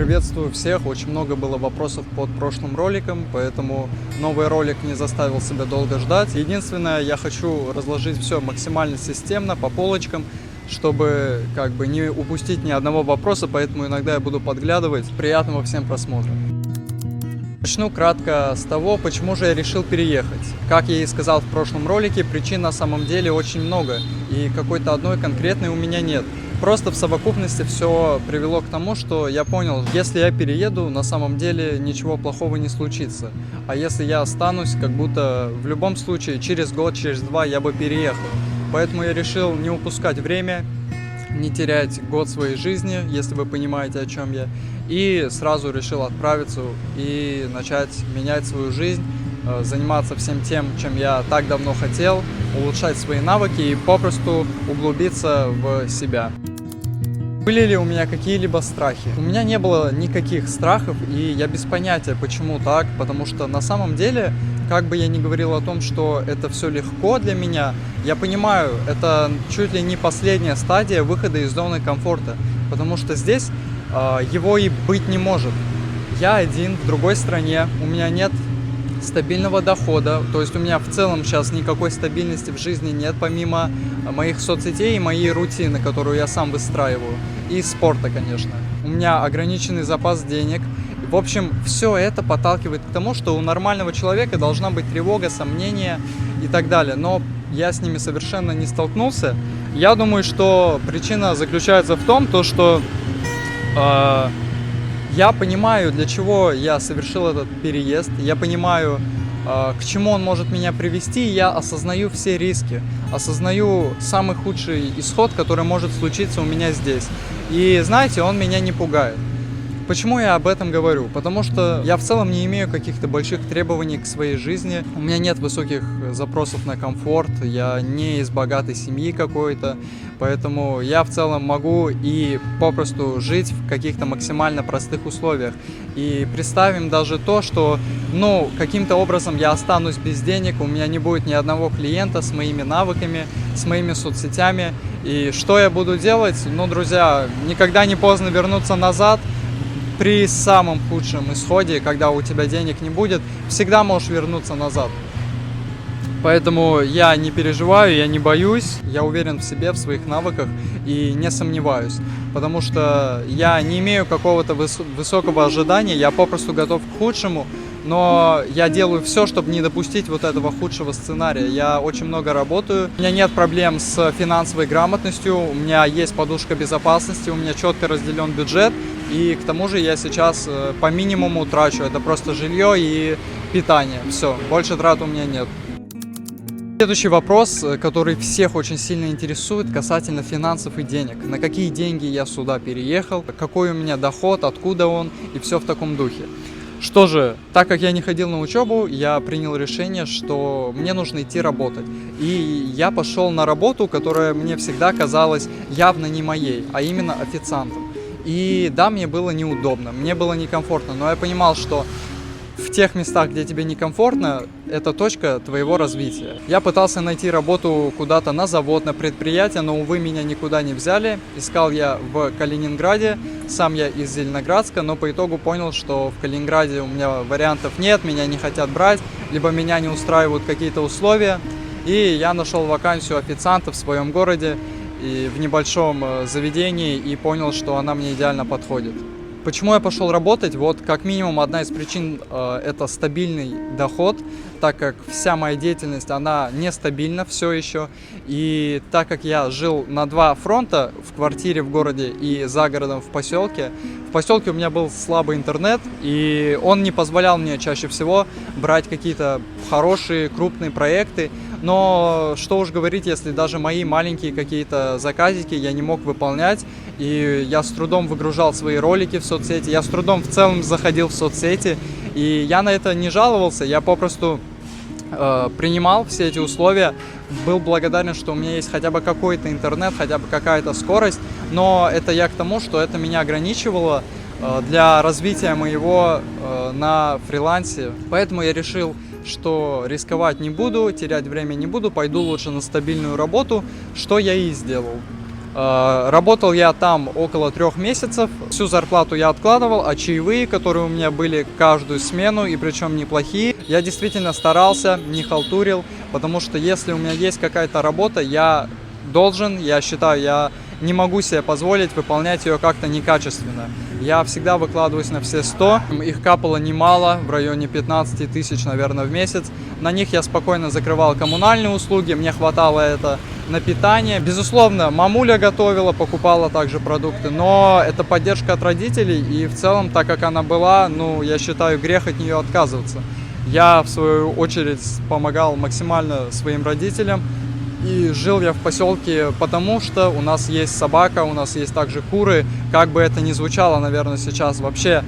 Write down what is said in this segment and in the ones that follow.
Приветствую всех! Очень много было вопросов под прошлым роликом, поэтому новый ролик не заставил себя долго ждать. Единственное, я хочу разложить все максимально системно, по полочкам, чтобы не упустить ни одного вопроса, поэтому иногда я буду подглядывать. Приятного всем просмотра! Начну кратко с того, почему же я решил переехать. Как я и сказал в прошлом ролике, причин на самом деле очень много, и какой-то одной конкретной у меня нет. Просто в совокупности все привело к тому, что я понял, если я перееду, на самом деле ничего плохого не случится. А если я останусь, как будто в любом случае через год, через два я бы переехал. Поэтому я решил не упускать время, не терять год своей жизни, если вы понимаете, о чем я. И сразу решил отправиться и начать менять свою жизнь, заниматься всем тем, чем я так давно хотел, улучшать свои навыки и попросту углубиться в себя. Были ли у меня какие-либо страхи? У меня не было никаких страхов, и я без понятия, почему так, потому что на самом деле, как бы я ни говорил о том, что это все легко для меня, я понимаю, это чуть ли не последняя стадия выхода из зоны комфорта, потому что здесь его и быть не может. Я один в другой стране, у меня нет стабильного дохода, то есть у меня в целом сейчас никакой стабильности в жизни нет, помимо моих соцсетей и моей рутины, которую я сам выстраиваю, и спорта, конечно. У меня ограниченный запас денег. В общем, все это подталкивает к тому, что у нормального человека должна быть тревога, сомнения и так далее, но я с ними совершенно не столкнулся. Я думаю, что причина заключается в том, что я понимаю, для чего я совершил этот переезд, я понимаю, к чему он может меня привести, и я осознаю все риски, осознаю самый худший исход, который может случиться у меня здесь. И знаете, он меня не пугает. Почему я об этом говорю? Потому что я в целом не имею каких-то больших требований к своей жизни, у меня нет высоких запросов на комфорт, я не из богатой семьи какой-то, поэтому я в целом могу и попросту жить в каких-то максимально простых условиях. И представим даже то, что каким-то образом я останусь без денег, у меня не будет ни одного клиента с моими навыками, с моими соцсетями. И что я буду делать? Друзья, никогда не поздно вернуться назад. При самом худшем исходе, когда у тебя денег не будет, всегда можешь вернуться назад. Поэтому я не переживаю, я не боюсь, я уверен в себе, в своих навыках и не сомневаюсь. Потому что я не имею какого-то высокого ожидания, я попросту готов к худшему, но я делаю все, чтобы не допустить вот этого худшего сценария. Я очень много работаю, у меня нет проблем с финансовой грамотностью, у меня есть подушка безопасности, у меня четко разделен бюджет. И к тому же я сейчас по минимуму трачу, это просто жилье и питание, все, больше трат у меня нет. Следующий вопрос, который всех очень сильно интересует, касательно финансов и денег. На какие деньги я сюда переехал, какой у меня доход, откуда он и все в таком духе. Что же, так как я не ходил на учебу, я принял решение, что мне нужно идти работать. И я пошел на работу, которая мне всегда казалась явно не моей, а именно официантом. И да, мне было неудобно, мне было некомфортно, но я понимал, что в тех местах, где тебе некомфортно, это точка твоего развития. Я пытался найти работу куда-то на завод, на предприятие, но, увы, меня никуда не взяли. Искал я в Калининграде, сам я из Зеленоградска, но по итогу понял, что в Калининграде у меня вариантов нет, меня не хотят брать, либо меня не устраивают какие-то условия. И я нашел вакансию официанта в своем городе и в небольшом заведении и понял, что она мне идеально подходит. Почему я пошел работать? Вот как минимум одна из причин это стабильный доход, так как вся моя деятельность, она нестабильна все еще. И так как я жил на два фронта, в квартире в городе и за городом в поселке у меня был слабый интернет, и он не позволял мне чаще всего брать какие-то хорошие, крупные проекты. Но что уж говорить, если даже мои маленькие какие-то заказики я не мог выполнять, и я с трудом выгружал свои ролики в соцсети, я с трудом в целом заходил в соцсети, и я на это не жаловался, я попросту принимал все эти условия, был благодарен, что у меня есть хотя бы какой-то интернет, хотя бы какая-то скорость, но это я к тому, что это меня ограничивало для развития моего на фрилансе, поэтому я решил, что рисковать не буду, терять время не буду, пойду лучше на стабильную работу, что я и сделал. Работал я там около 3 месяцев. Всю зарплату я откладывал, а чаевые, которые у меня были каждую смену, и причем неплохие, я действительно старался, не халтурил, потому что если у меня есть какая-то работа, я считаю, я не могу себе позволить выполнять ее как-то некачественно. Я всегда выкладываюсь на все 100, их капало немало, в районе 15 тысяч, наверное, в месяц. На них я спокойно закрывал коммунальные услуги, мне хватало это на питание. Безусловно, мамуля готовила, покупала также продукты, но это поддержка от родителей, и в целом, так как она была, я считаю, грех от нее отказываться. Я, в свою очередь, помогал максимально своим родителям. И жил я в поселке, потому что у нас есть собака, у нас есть также куры. Как бы это ни звучало, наверное, сейчас вообще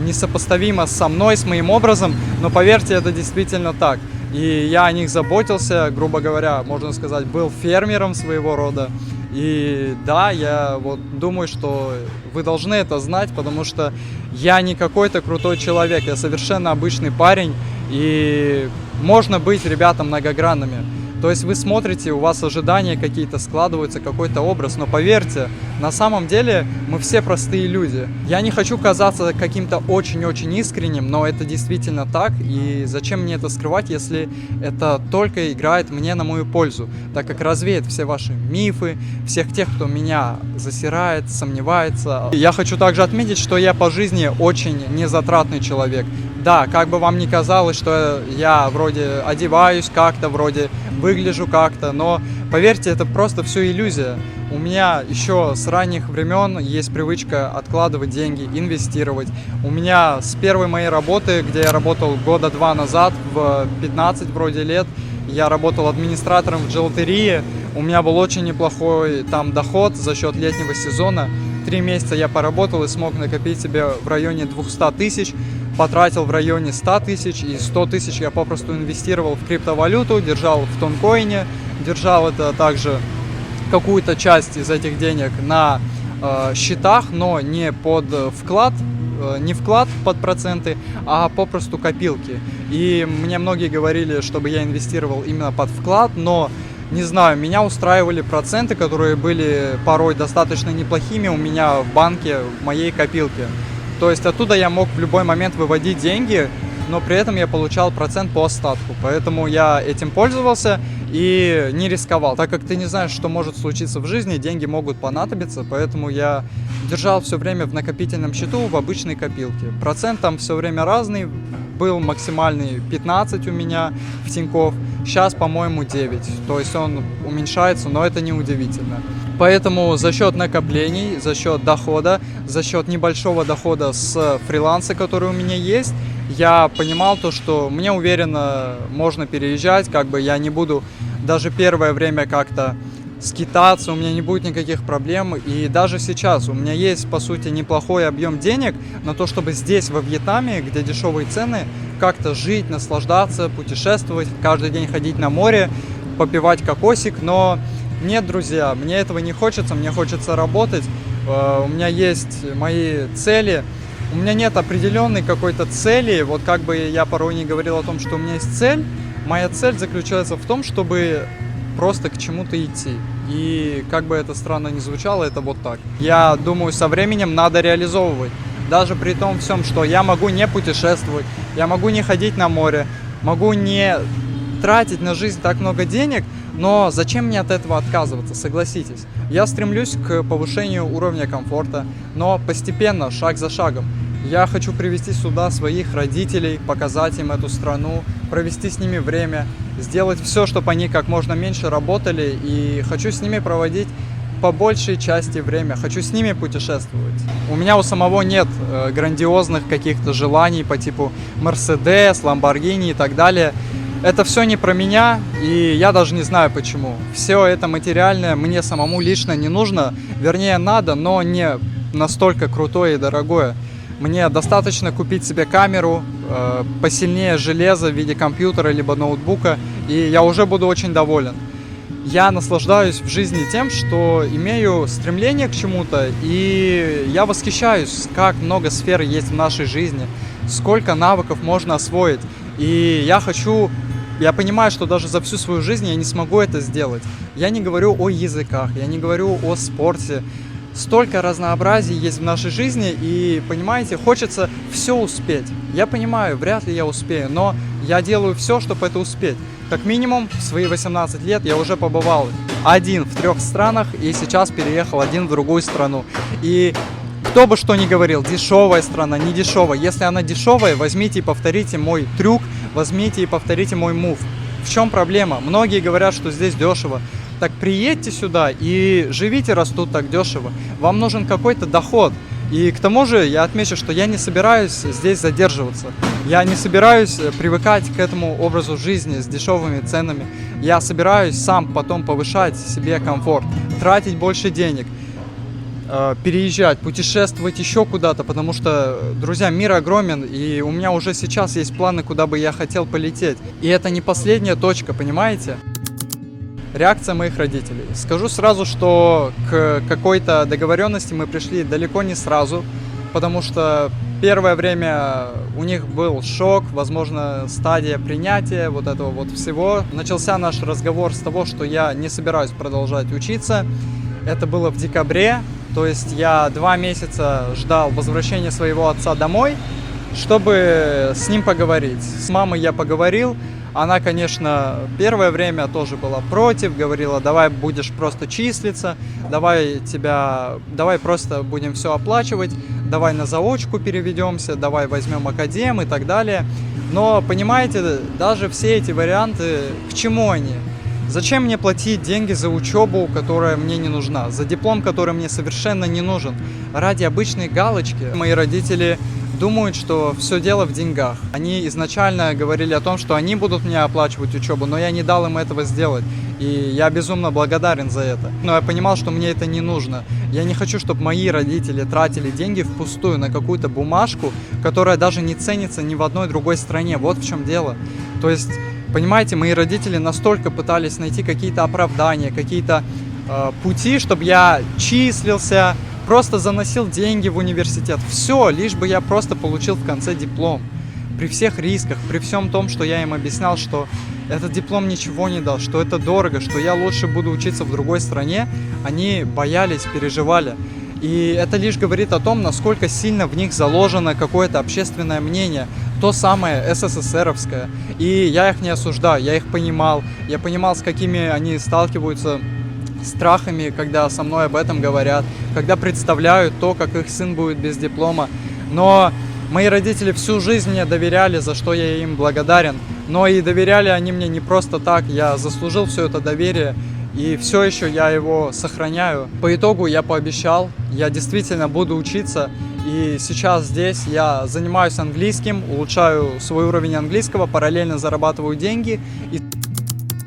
несопоставимо со мной, с моим образом, но поверьте, это действительно так. И я о них заботился, грубо говоря, можно сказать, был фермером своего рода. И да, я думаю, что вы должны это знать, потому что я не какой-то крутой человек, я совершенно обычный парень, и можно быть, ребята, многогранными. То есть вы смотрите, у вас ожидания какие-то складываются, какой-то образ, но поверьте, на самом деле мы все простые люди. Я не хочу казаться каким-то очень-очень искренним, но это действительно так, и зачем мне это скрывать, если это только играет мне на мою пользу, так как развеет все ваши мифы, всех тех, кто меня засирает, сомневается. Я хочу также отметить, что я по жизни очень незатратный человек. Да, как бы вам ни казалось, что я вроде одеваюсь как-то, вроде выгляжу как-то, но поверьте, это просто все иллюзия. У меня еще с ранних времен есть привычка откладывать деньги, инвестировать. У меня с первой моей работы, где я работал года 2 назад, в 15 вроде лет, я работал администратором в джелатерии. У меня был очень неплохой там доход за счет летнего сезона. 3 месяца я поработал и смог накопить себе в районе 200 тысяч. Потратил в районе 100 тысяч, и 100 тысяч я попросту инвестировал в криптовалюту, держал в тонкоине, держал это также какую-то часть из этих денег на счетах, но не под вклад, не вклад под проценты, а попросту копилки. И мне многие говорили, чтобы я инвестировал именно под вклад, но не знаю, меня устраивали проценты, которые были порой достаточно неплохими у меня в банке, в моей копилке. То есть оттуда я мог в любой момент выводить деньги, но при этом я получал процент по остатку. Поэтому я этим пользовался и не рисковал. Так как ты не знаешь, что может случиться в жизни, деньги могут понадобиться, поэтому я держал все время в накопительном счету, в обычной копилке. Процент там все время разный, был максимальный 15 у меня в Тинькофф, сейчас, по-моему, 9. То есть он уменьшается, но это не удивительно. Поэтому за счет накоплений, за счет дохода, за счет небольшого дохода с фриланса, который у меня есть, я понимал то, что мне уверенно можно переезжать, как бы я не буду даже первое время как-то скитаться, у меня не будет никаких проблем. И даже сейчас у меня есть, по сути, неплохой объем денег на то, чтобы здесь, во Вьетнаме, где дешевые цены, как-то жить, наслаждаться, путешествовать, каждый день ходить на море, попивать кокосик, но... Нет, друзья, мне этого не хочется, мне хочется работать, у меня есть мои цели, у меня нет определенной какой-то цели, вот как бы я порой не говорил о том, что у меня есть цель, моя цель заключается в том, чтобы просто к чему-то идти, и как бы это странно ни звучало, это вот так. Я думаю, со временем надо реализовывать, даже при том всем, что я могу не путешествовать, я могу не ходить на море, могу не тратить на жизнь так много денег, но зачем мне от этого отказываться, согласитесь? Я стремлюсь к повышению уровня комфорта, но постепенно, шаг за шагом. Я хочу привести сюда своих родителей, показать им эту страну, провести с ними время, сделать все, чтобы они как можно меньше работали, и хочу с ними проводить по большей части время, хочу с ними путешествовать. У меня у самого нет грандиозных каких-то желаний по типу Mercedes, Lamborghini и так далее. Это все не про меня, и я даже не знаю почему. Все это материальное мне самому лично не нужно, вернее надо, но не настолько крутое и дорогое. Мне достаточно купить себе камеру, посильнее железо в виде компьютера либо ноутбука, и я уже буду очень доволен. Я наслаждаюсь в жизни тем, что имею стремление к чему-то, и я восхищаюсь, как много сфер есть в нашей жизни, сколько навыков можно освоить. И я хочу я понимаю, что даже за всю свою жизнь я не смогу это сделать. Я не говорю о языках, я не говорю о спорте. Столько разнообразий есть в нашей жизни, и, понимаете, хочется все успеть. Я понимаю, вряд ли я успею, но я делаю все, чтобы это успеть. Как минимум, в свои 18 лет я уже побывал один в 3 странах, и сейчас переехал один в другую страну. И кто бы что ни говорил, дешевая страна, не дешевая. Если она дешевая, возьмите и повторите мой трюк, возьмите и повторите мой мув. В чем проблема? Многие говорят, что здесь дешево. Так приедьте сюда и живите, раз тут так дешево. Вам нужен какой-то доход. И к тому же я отмечу, что я не собираюсь здесь задерживаться. Я не собираюсь привыкать к этому образу жизни с дешевыми ценами. Я собираюсь сам потом повышать себе комфорт, тратить больше денег, переезжать, путешествовать еще куда-то, потому что, друзья, мир огромен, и у меня уже сейчас есть планы, куда бы я хотел полететь. И это не последняя точка, понимаете? Реакция моих родителей. Скажу сразу, что к какой-то договоренности мы пришли далеко не сразу, потому что первое время у них был шок, возможно, стадия принятия вот этого вот всего. Начался наш разговор с того, что я не собираюсь продолжать учиться. Это было в декабре, то есть я 2 месяца ждал возвращения своего отца домой, чтобы с ним поговорить. С мамой я поговорил. Она, конечно, первое время тоже была против, говорила, давай будешь просто числиться, давай просто будем все оплачивать, давай на заочку переведемся, давай возьмем академ и так далее. Но, понимаете, даже все эти варианты, к чему они? Зачем мне платить деньги за учебу, которая мне не нужна, за диплом, который мне совершенно не нужен, ради обычной галочки? Мои родители думают, что все дело в деньгах. Они изначально говорили о том, что они будут мне оплачивать учебу, но я не дал им этого сделать. И я безумно благодарен за это. Но я понимал, что мне это не нужно. Я не хочу, чтобы мои родители тратили деньги впустую на какую-то бумажку, которая даже не ценится ни в одной другой стране. Вот в чем дело. То есть, понимаете, мои родители настолько пытались найти какие-то оправдания, какие-то пути, чтобы я числился, просто заносил деньги в университет. Все, лишь бы я просто получил в конце диплом. При всех рисках, при всем том, что я им объяснял, что этот диплом ничего не дал, что это дорого, что я лучше буду учиться в другой стране, они боялись, переживали. И это лишь говорит о том, насколько сильно в них заложено какое-то общественное мнение, то самое СССРовское. И я их не осуждаю, я их понимал, я понимал, с какими они сталкиваются страхами, когда со мной об этом говорят, когда представляют то, как их сын будет без диплома. Но мои родители всю жизнь мне доверяли, за что я им благодарен. Но и доверяли они мне не просто так, я заслужил все это доверие, и все еще я его сохраняю. По итогу я пообещал, я действительно буду учиться, и сейчас здесь я занимаюсь английским, улучшаю свой уровень английского, параллельно зарабатываю деньги, и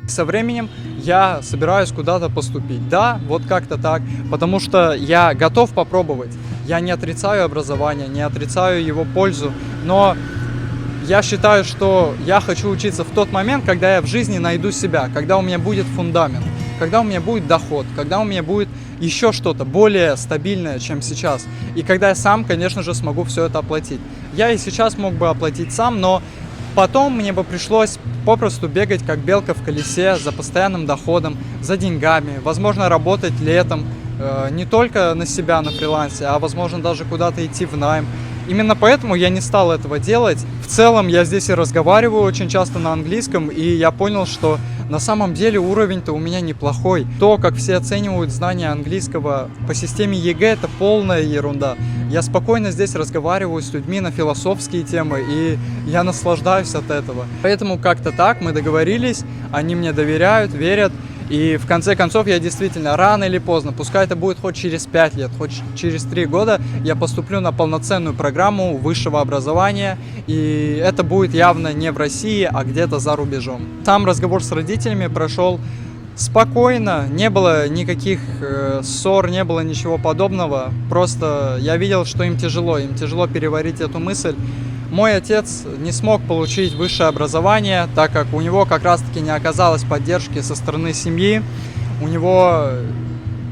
со временем я собираюсь куда-то поступить. Да, вот как-то так, потому что я готов попробовать. Я не отрицаю образование, не отрицаю его пользу, но я считаю, что я хочу учиться в тот момент, когда я в жизни найду себя, когда у меня будет фундамент, когда у меня будет доход, когда у меня будет еще что-то более стабильное, чем сейчас. И когда я сам, конечно же, смогу все это оплатить. Я и сейчас мог бы оплатить сам, но потом мне бы пришлось попросту бегать как белка в колесе за постоянным доходом, за деньгами, возможно, работать летом, не только на себя на фрилансе, а возможно даже куда-то идти в найм. Именно поэтому я не стал этого делать. В целом я здесь и разговариваю очень часто на английском, и я понял, что на самом деле уровень-то у меня неплохой. То, как все оценивают знания английского по системе ЕГЭ, это полная ерунда. Я спокойно здесь разговариваю с людьми на философские темы, и я наслаждаюсь от этого. Поэтому как-то так мы договорились, они мне доверяют, верят. И в конце концов я действительно рано или поздно, пускай это будет хоть через 5 лет, хоть через 3 года, я поступлю на полноценную программу высшего образования, и это будет явно не в России, а где-то за рубежом. Сам разговор с родителями прошел спокойно, не было никаких ссор, не было ничего подобного, просто я видел, что им тяжело переварить эту мысль. Мой отец не смог получить высшее образование, так как у него как раз-таки не оказалось поддержки со стороны семьи. У него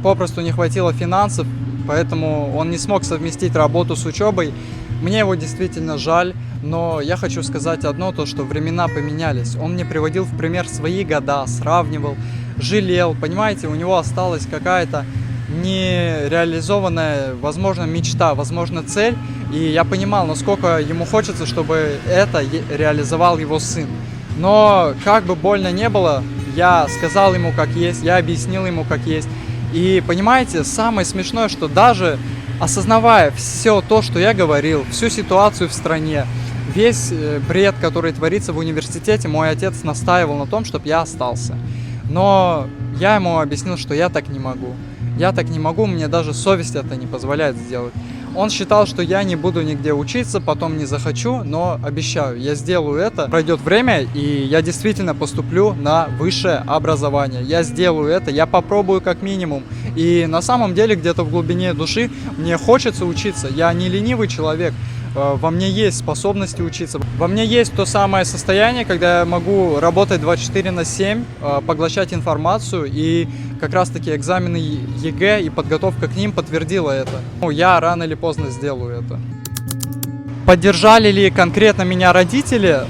попросту не хватило финансов, поэтому он не смог совместить работу с учебой. Мне его действительно жаль, но я хочу сказать одно, то что времена поменялись. Он мне приводил в пример свои года, сравнивал, жалел, понимаете, у него осталась какая-то нереализованная, возможно, мечта, возможно, цель, и я понимал, насколько ему хочется, чтобы это реализовал его сын. Но как бы больно не было, я сказал ему как есть, я объяснил ему как есть. И понимаете, самое смешное, что даже осознавая все то, что я говорил, всю ситуацию в стране, весь бред, который творится в университете, мой отец настаивал на том, чтобы я остался. Но я ему объяснил, что я так не могу. Я так не могу, мне даже совесть это не позволяет сделать. Он считал, что я не буду нигде учиться, потом не захочу, но обещаю, я сделаю это. Пройдет время, и я действительно поступлю на высшее образование. Я сделаю это, я попробую как минимум. И на самом деле, где-то в глубине души мне хочется учиться. Я не ленивый человек. Во мне есть способности учиться. Во мне есть то самое состояние, когда я могу работать 24/7, поглощать информацию, и как раз-таки экзамены ЕГЭ и подготовка к ним подтвердила это. Я рано или поздно сделаю это. Поддержали ли конкретно меня родители?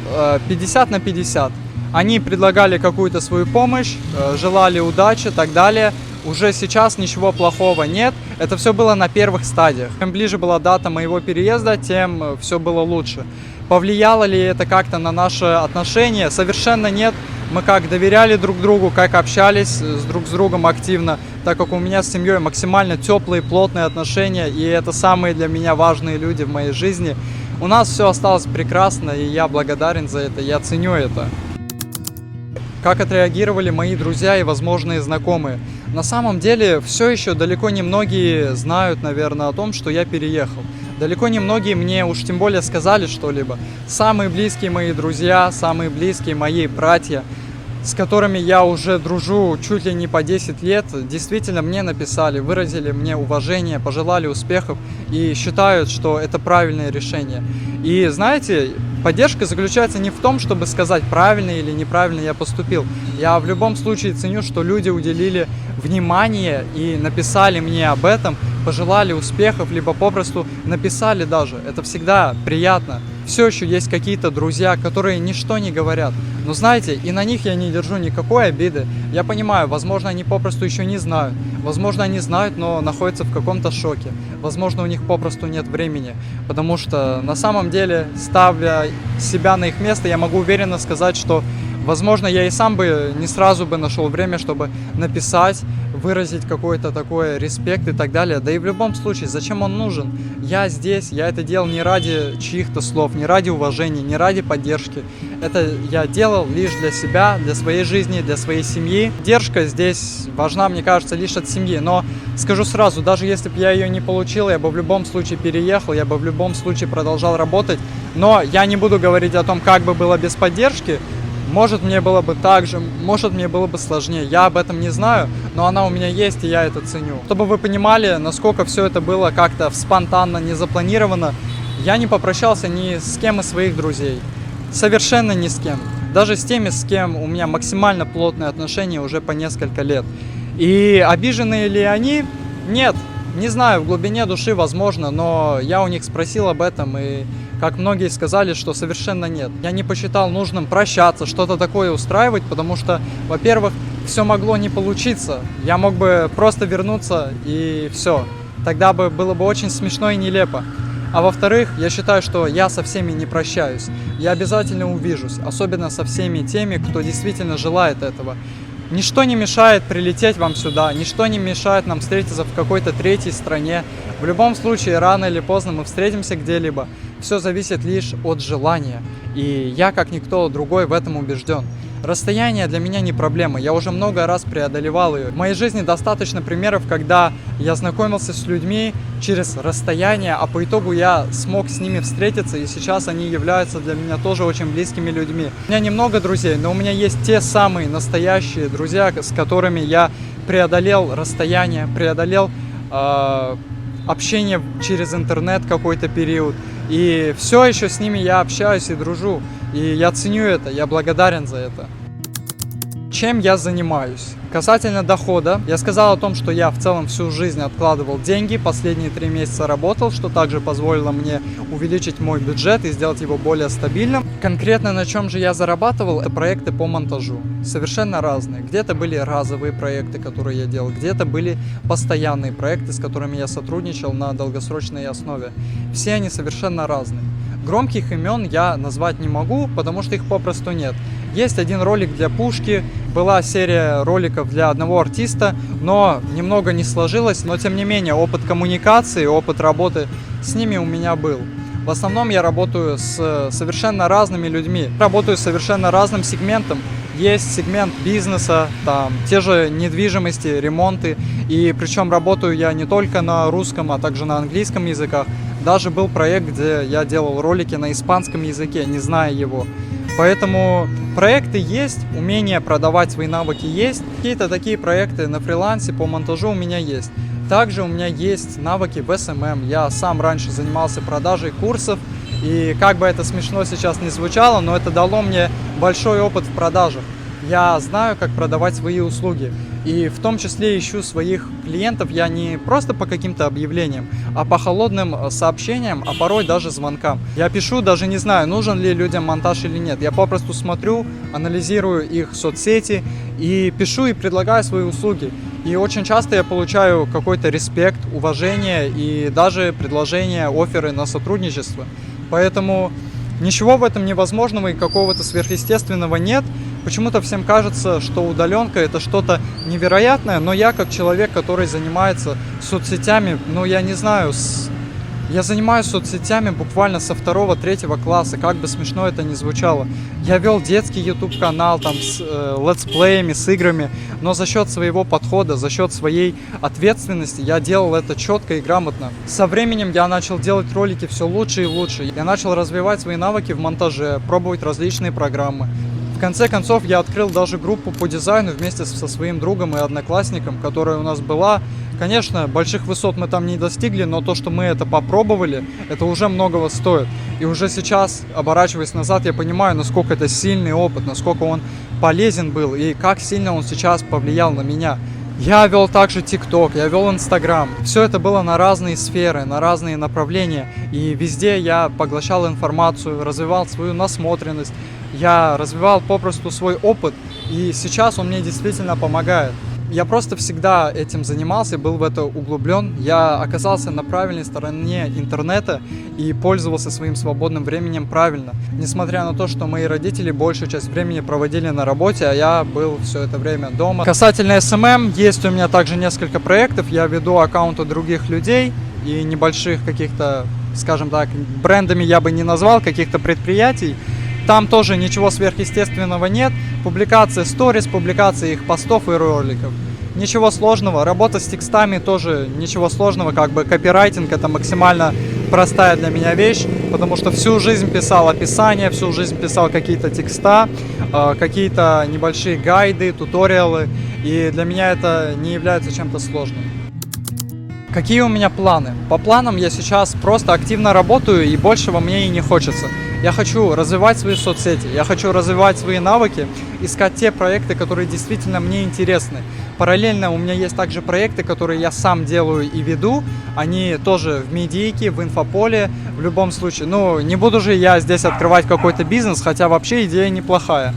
50/50. Они предлагали какую-то свою помощь, желали удачи и так далее. Уже сейчас ничего плохого нет. Это все было на первых стадиях. Чем ближе была дата моего переезда, тем все было лучше. Повлияло ли это как-то на наши отношения? Совершенно нет. Мы как доверяли друг другу, как общались друг с другом активно, так как у меня с семьей максимально теплые, плотные отношения, и это самые для меня важные люди в моей жизни. У нас все осталось прекрасно, и я благодарен за это, я ценю это. Как отреагировали мои друзья и возможные знакомые? На самом деле, все еще далеко не многие знают, наверное, о том, что я переехал. Далеко не многие мне уж тем более сказали что-либо. Самые близкие мои друзья, самые близкие мои братья, с которыми я уже дружу чуть ли не по 10 лет, действительно мне написали, выразили мне уважение, пожелали успехов и считают, что это правильное решение. И знаете, поддержка заключается не в том, чтобы сказать, правильно или неправильно я поступил. Я в любом случае ценю, что люди уделили внимание и написали мне об этом, пожелали успехов, либо попросту написали даже. Это всегда приятно. Все еще есть какие-то друзья, которые ничто не говорят. Но знаете, и на них я не держу никакой обиды. Я понимаю, возможно, они попросту еще не знают. Возможно, они знают, но находятся в каком-то шоке. Возможно, у них попросту нет времени. Потому что на самом деле, ставя себя на их место, я могу уверенно сказать, что возможно, я и сам бы не сразу бы нашел время, чтобы написать, выразить какой-то такой респект и так далее. Да и в любом случае, зачем он нужен? Я здесь, я это делал не ради чьих-то слов, не ради уважения, не ради поддержки. Это я делал лишь для себя, для своей жизни, для своей семьи. Поддержка здесь важна, мне кажется, лишь от семьи. Но скажу сразу, даже если бы я ее не получил, я бы в любом случае переехал, я бы в любом случае продолжал работать. Но я не буду говорить о том, как бы было без поддержки. Может, мне было бы так же, может, мне было бы сложнее. Я об этом не знаю, но она у меня есть, и я это ценю. Чтобы вы понимали, насколько все это было как-то спонтанно, не запланировано, я не попрощался ни с кем из своих друзей. Совершенно ни с кем. Даже с теми, с кем у меня максимально плотные отношения уже по несколько лет. И обиженные ли они? Нет. Не знаю, в глубине души возможно, но я у них спросил об этом, и как многие сказали, что совершенно нет. Я не посчитал нужным прощаться, что-то такое устраивать, потому что, во-первых, все могло не получиться. Я мог бы просто вернуться и все. Тогда бы было бы очень смешно и нелепо. А во-вторых, я считаю, что я со всеми не прощаюсь. Я обязательно увижусь, особенно со всеми теми, кто действительно желает этого. Ничто не мешает прилететь вам сюда, ничто не мешает нам встретиться в какой-то третьей стране. В любом случае, рано или поздно мы встретимся где-либо. Все зависит лишь от желания. И я, как никто другой, в этом убежден. Расстояние для меня не проблема, я уже много раз преодолевал ее. В моей жизни достаточно примеров, когда я знакомился с людьми через расстояние, а по итогу я смог с ними встретиться, и сейчас они являются для меня тоже очень близкими людьми. У меня немного друзей, но у меня есть те самые настоящие друзья, с которыми я преодолел расстояние, преодолел общение через интернет какой-то период. И все еще с ними я общаюсь и дружу. И я ценю это, я благодарен за это. Чем я занимаюсь? Касательно дохода, я сказал о том, что я в целом всю жизнь откладывал деньги, последние 3 месяца работал, что также позволило мне увеличить мой бюджет и сделать его более стабильным. Конкретно на чем же я зарабатывал, это проекты по монтажу. Совершенно разные. Где-то были разовые проекты, которые я делал, где-то были постоянные проекты, с которыми я сотрудничал на долгосрочной основе. Все они совершенно разные. Громких имен я назвать не могу, потому что их попросту нет. Есть один ролик для Пушки, была серия роликов для одного артиста, но немного не сложилось. Но тем не менее, опыт коммуникации, опыт работы с ними у меня был. В основном я работаю с совершенно разными людьми, работаю с совершенно разным сегментом. Есть сегмент бизнеса, там те же недвижимости, ремонты. И причем работаю я не только на русском, а также на английском языках. Даже был проект, где я делал ролики на испанском языке, не зная его. Поэтому проекты есть, умение продавать свои навыки есть. Какие-то такие проекты на фрилансе по монтажу у меня есть. Также у меня есть навыки в SMM. Я сам раньше занимался продажей курсов. И как бы это смешно сейчас не звучало, но это дало мне большой опыт в продажах. Я знаю, как продавать свои услуги. И в том числе ищу своих клиентов я не просто по каким-то объявлениям, а по холодным сообщениям, а порой даже звонкам. Я пишу, даже не знаю, нужен ли людям монтаж или нет. Я попросту смотрю, анализирую их соцсети и пишу и предлагаю свои услуги. И очень часто я получаю какой-то респект, уважение и даже предложения, офферы на сотрудничество. Поэтому ничего в этом невозможного и какого-то сверхъестественного нет. Почему-то всем кажется, что удаленка это что-то невероятное, но я как человек, который занимается соцсетями, я не знаю, я занимаюсь соцсетями буквально со 2-3 класса, как бы смешно это ни звучало. Я вел детский YouTube-канал там с летсплеями, с играми, но за счет своего подхода, за счет своей ответственности я делал это четко и грамотно. Со временем я начал делать ролики все лучше и лучше. Я начал развивать свои навыки в монтаже, пробовать различные программы. В конце концов, я открыл даже группу по дизайну вместе со своим другом и одноклассником, которая у нас была. Конечно, больших высот мы там не достигли, но то, что мы это попробовали, это уже многого стоит. И уже сейчас, оборачиваясь назад, я понимаю, насколько это сильный опыт, насколько он полезен был и как сильно он сейчас повлиял на меня. Я вел также TikTok, я вел Instagram. Все это было на разные сферы, на разные направления. И везде я поглощал информацию, развивал свою насмотренность. Я развивал попросту свой опыт, и сейчас он мне действительно помогает. Я просто всегда этим занимался, был в это углублен. Я оказался на правильной стороне интернета и пользовался своим свободным временем правильно. Несмотря на то, что мои родители большую часть времени проводили на работе, а я был все это время дома. Касательно SMM, есть у меня также несколько проектов. Я веду аккаунты других людей и небольших каких-то, скажем так, брендами я бы не назвал, каких-то предприятий. Там тоже ничего сверхъестественного нет. Публикация сторис, публикация их постов и роликов. Ничего сложного. Работа с текстами тоже ничего сложного. Как бы копирайтинг это максимально простая для меня вещь. Потому что всю жизнь писал описания, всю жизнь писал какие-то текста, какие-то небольшие гайды, туториалы. И для меня это не является чем-то сложным. Какие у меня планы? По планам я сейчас просто активно работаю и большего мне и не хочется. Я хочу развивать свои соцсети, я хочу развивать свои навыки, искать те проекты, которые действительно мне интересны. Параллельно у меня есть также проекты, которые я сам делаю и веду. Они тоже в медийке, в инфополе, в любом случае. Не буду же я здесь открывать какой-то бизнес, хотя вообще идея неплохая.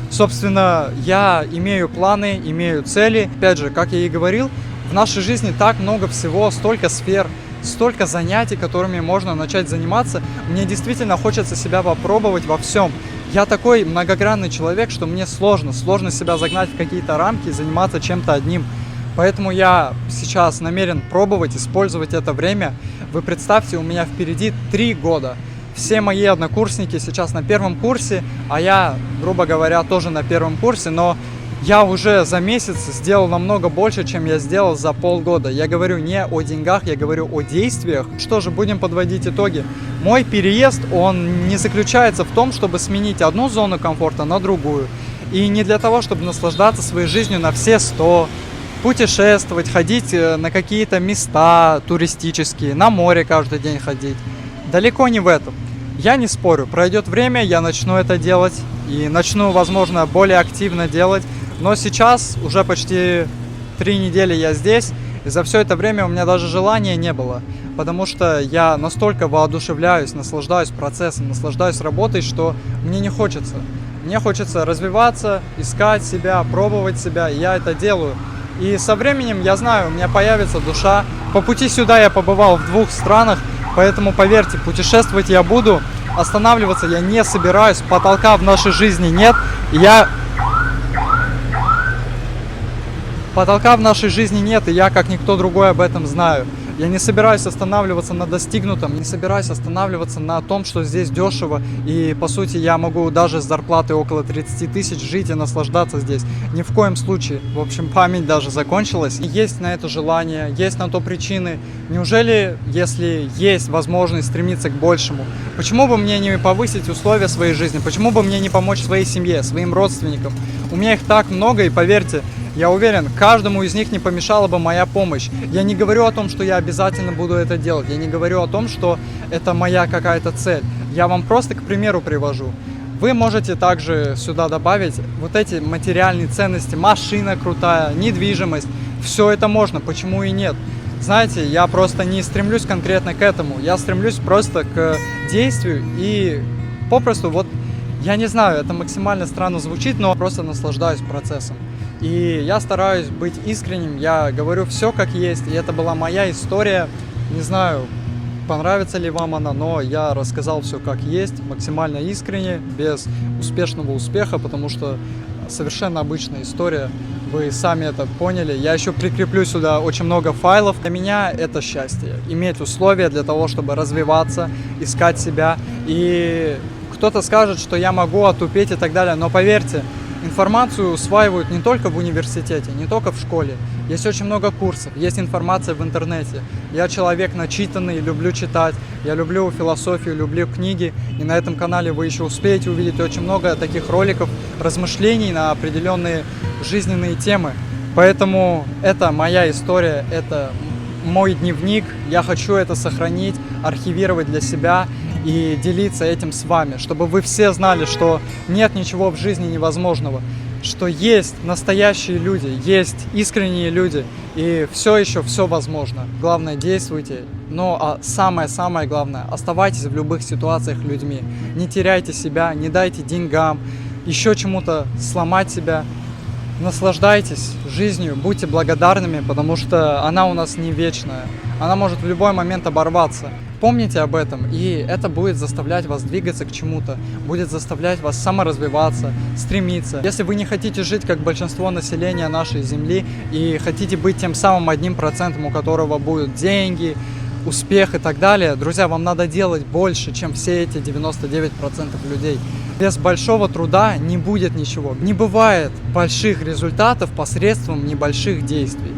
Собственно, я имею планы, имею цели. Опять же, как я и говорил, в нашей жизни так много всего, столько сфер, столько занятий, которыми можно начать заниматься. Мне действительно хочется себя попробовать во всем. Я такой многогранный человек, что мне сложно себя загнать в какие-то рамки и заниматься чем-то одним. Поэтому я сейчас намерен пробовать, использовать это время. Вы представьте, у меня впереди 3 года. Все мои однокурсники сейчас на 1 курсе, а я, грубо говоря, тоже на 1 курсе, но я уже за месяц сделал намного больше, чем я сделал за полгода. Я говорю не о деньгах, я говорю о действиях. Что же, будем подводить итоги. Мой переезд, он не заключается в том, чтобы сменить одну зону комфорта на другую. И не для того, чтобы наслаждаться своей жизнью на все 100, путешествовать, ходить на какие-то места туристические, на море каждый день ходить. Далеко не в этом. Я не спорю, пройдет время, я начну это делать и начну, возможно, более активно делать. Но сейчас уже почти 3 недели я здесь, и за все это время у меня даже желания не было, потому что я настолько воодушевляюсь, наслаждаюсь процессом, наслаждаюсь работой, что мне не хочется. Мне хочется развиваться, искать себя, пробовать себя, и я это делаю. И со временем, я знаю, у меня появится душа. По пути сюда я побывал в 2 странах, поэтому, поверьте, путешествовать я буду, останавливаться я не собираюсь, потолка в нашей жизни нет. Потолка в нашей жизни нет, и я, как никто другой, об этом знаю. Я не собираюсь останавливаться на достигнутом, не собираюсь останавливаться на том, что здесь дешево, и, по сути, я могу даже с зарплатой около 30 тысяч жить и наслаждаться здесь. Ни в коем случае. В общем, память даже закончилась. Есть на это желание, есть на то причины. Неужели, если есть возможность стремиться к большему, почему бы мне не повысить условия своей жизни? Почему бы мне не помочь своей семье, своим родственникам? У меня их так много, и поверьте, я уверен, каждому из них не помешала бы моя помощь. Я не говорю о том, что я обязательно буду это делать. Я не говорю о том, что это моя какая-то цель. Я вам просто к примеру привожу. Вы можете также сюда добавить вот эти материальные ценности. Машина крутая, недвижимость. Все это можно, почему и нет? Знаете, я просто не стремлюсь конкретно к этому. Я стремлюсь просто к действию и попросту вот... Я не знаю, это максимально странно звучит, но просто наслаждаюсь процессом. И я стараюсь быть искренним, я говорю все как есть, и это была моя история. Не знаю, понравится ли вам она, но я рассказал все как есть, максимально искренне, без успешного успеха, потому что совершенно обычная история, вы сами это поняли. Я еще прикреплю сюда очень много файлов. Для меня это счастье, иметь условия для того, чтобы развиваться, искать себя. И кто-то скажет, что я могу отупеть и так далее, но поверьте, информацию усваивают не только в университете, не только в школе. Есть очень много курсов, есть информация в интернете. Я человек начитанный, люблю читать, я люблю философию, люблю книги. И на этом канале вы еще успеете увидеть очень много таких роликов, размышлений на определенные жизненные темы. Поэтому это моя история, это мой дневник. Я хочу это сохранить, архивировать для себя и делиться этим с вами, чтобы вы все знали, что нет ничего в жизни невозможного, что есть настоящие люди, есть искренние люди, и все еще все возможно. Главное, действуйте, но самое-самое главное, оставайтесь в любых ситуациях людьми, не теряйте себя, не дайте деньгам, еще чему-то сломать себя. Наслаждайтесь жизнью, будьте благодарными, потому что она у нас не вечная. Она может в любой момент оборваться. Помните об этом, и это будет заставлять вас двигаться к чему-то, будет заставлять вас саморазвиваться, стремиться. Если вы не хотите жить как большинство населения нашей Земли и хотите быть тем самым 1%, у которого будут деньги, успех и так далее, друзья, вам надо делать больше, чем все эти 99% людей. Без большого труда не будет ничего. Не бывает больших результатов посредством небольших действий.